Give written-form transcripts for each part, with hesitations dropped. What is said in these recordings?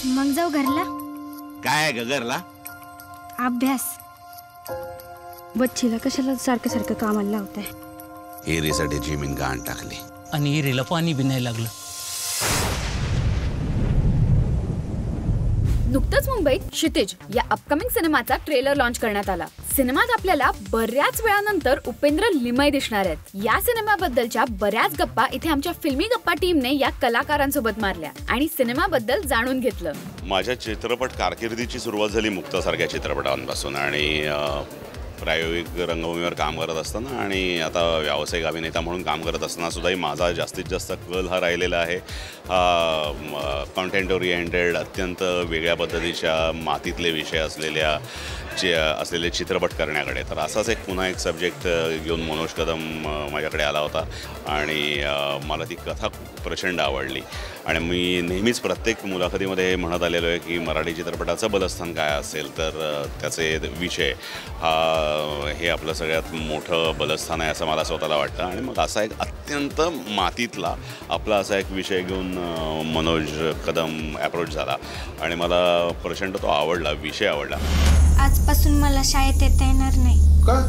मग जाऊ घरला. काय ग घरला? अभ्यास. बच्चीला कशाला सारखं सारखं कामाला लावताय? हिरीसाठी जमीन गहाण टाकली आणि हिरीला पाणी बी नाही लागलं. नुकतंच मुंबईत क्षितिज या अपकमिंग सिनेमाचा ट्रेलर लॉन्च करण्यात आला. सिनेमात आपल्याला बऱ्याच वेळानंतर उपेंद्र लिमय दिसणार आहेत. या सिनेमाबद्दलच्या बऱ्याच गप्पा इथे आमच्या फिल्मी गप्पा टीमने या कलाकारांसोबत मारल्या आणि सिनेमाबद्दल जाणून घेतलं. माझ्या चित्रपट कारकिर्दीची सुरुवात झाली मुक्तासारख्या चित्रपटांपासून आणि प्रायोगिक रंगभूमीवर काम करत असताना आणि आता व्यावसायिक अभिनेता म्हणून काम करत असताना सुद्धाही माझा जास्तीत जास्त कल हा राहिलेला आहे कॉन्टेंट ओरिएंटेड अत्यंत वेगळ्या पद्धतीच्या मातीतले विषय असलेले चित्रपट करण्याकडे. तर असाच पुन्हा एक सब्जेक्ट घेऊन मनोज कदम माझ्याकडे आला होता आणि मला ती कथा प्रचंड आवडली आणि मी नेहमीच प्रत्येक मुलाखतीमध्ये हे म्हणत आलेलो आहे की मराठी चित्रपटाचं बलस्थान काय असेल तर त्याचे विषय हे आपलं सगळ्यात मोठं बलस्थान आहे असं मला स्वतःला वाटतं. आणि मग असा एक अत्यंत मातीतला आपला असा एक विषय घेऊन मनोज कदम अप्रोच झाला आणि मला प्रचंड तो आवडला, विषय आवडला. आजपासून मला शाळेत येता येणार नाही. का?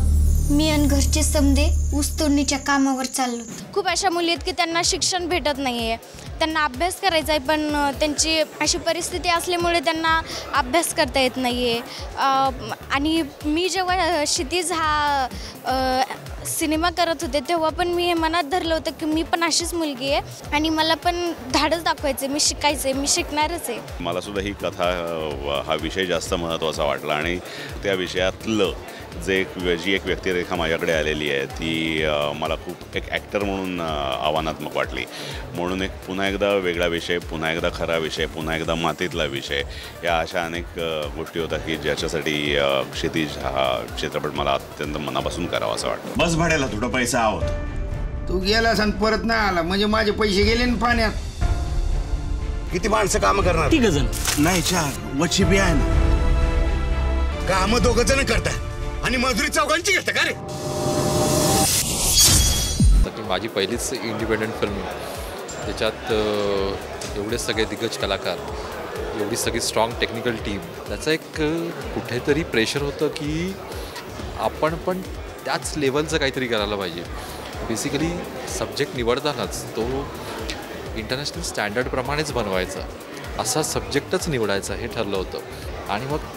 मी आणि घरचे समदे ऊसतोडणीच्या कामावर चाललो. खूप अशा मुली आहेत की त्यांना शिक्षण भेटत नाही आहे, त्यांना अभ्यास करायचा आहे पण त्यांची अशी परिस्थिती असल्यामुळे त्यांना अभ्यास करता येत नाही आहे. आणि मी जेव्हा क्षितिज हा सिनेमा करत होते तेव्हा पण मी हे मनात धरलं होतं की मी पण अशीच मुलगी आहे आणि मला पण धाडस दाखवायचं आहे, मी शिकायचं आहे, मी शिकणारच आहे. मला सुद्धा ही कथा हा विषय जास्त महत्त्वाचा वाटला आणि त्या विषयातलं जी एक व्यक्तिरेखा माझ्याकडे आलेली आहे ती मला खूप एक ॲक्टर म्हणून आव्हानात्मक वाटली. म्हणून पुन्हा एकदा वेगळा विषय, पुन्हा एकदा खरा विषय, पुन्हा एकदा मातीतला विषय, या अशा अनेक गोष्टी होत्या की ज्याच्यासाठी क्षितिज हा चित्रपट मला अत्यंत मनापासून करावा असं वाटतं. बस भाड्याला थोडा पैसा हवा. तू गेलास आणि परत नाही आला म्हणजे माझे पैसे गेले ना पाण्यात. किती माणसं काम करणार? 3 जण नाही 4 वची बी आहे ना. काम 2 जण करतात आणि मजुरी 4घांची घेता का रे? तर माझी पहिलीच इंडिपेंडंट फिल्म, त्याच्यात एवढे सगळे दिग्गज कलाकार, एवढी सगळी स्ट्रॉंग टेक्निकल टीम, त्याचं एक कुठेतरी प्रेशर होतं की आपण पण त्याच लेवलचं काहीतरी करायला पाहिजे. बेसिकली सब्जेक्ट निवडतानाच तो इंटरनॅशनल स्टँडर्डप्रमाणेच बनवायचा, असा सब्जेक्टच निवडायचा हे ठरलं होतं. आणि मग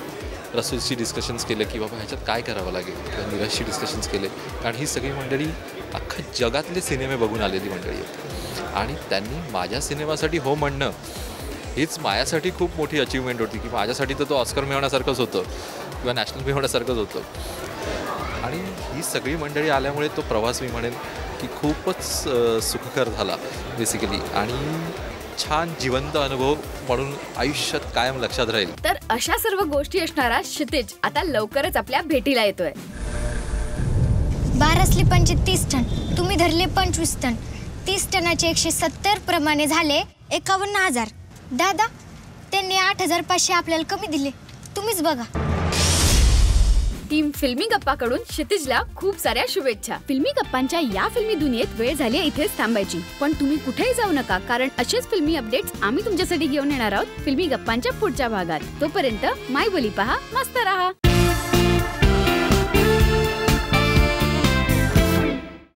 रसूलशी डिस्कशन्स केले की बाबा ह्याच्यात काय करावं लागेल, किंवा नीरजशी डिस्कशन्स केले, कारण ही सगळी मंडळी अख्खा जगातले सिनेमे बघून आलेली मंडळी होती आणि त्यांनी माझ्या सिनेमासाठी हो म्हणणं हीच माझ्यासाठी खूप मोठी अचीवमेंट होती की माझ्यासाठी तर तो ऑस्कर मिळवण्यासारखंच होतं किंवा नॅशनल मिळवण्यासारखंच होतं. आणि ही सगळी मंडळी आल्यामुळे तो प्रवास मी म्हणेन की खूपच सुखकर झाला बेसिकली आणि छान जिवंत अनुभव म्हणून आयुष्यात कायम लक्षात राहील. तर अशा सर्व गोष्टी असणारा क्षितिज आता लवकरच आपल्या भेटीला येतोय. 12 पंचे 30 टन, तुम्ही धरले 25 टन, 30 टनाचे 170 प्रमाणे झाले 51,000. दादा त्यांनी 8,500 आपल्याला कमी दिले, तुम्हीच बघा. टीम फिल्मी गप्पाकडून क्षितिजला खूप साऱ्या शुभेच्छा. फिल्मी गप्पांच्या या फिल्मी दुनियेत वेळ झाली इथेच थांबायची, पण तुम्ही कुठेही जाऊ नका कारण असेच फिल्मी अपडेट्स आम्ही तुमच्यासाठी घेऊन येणार आहोत फिल्मी गप्पांच्या पुढच्या भागात. तोपर्यंत माय बोली पहा, मस्त रहा.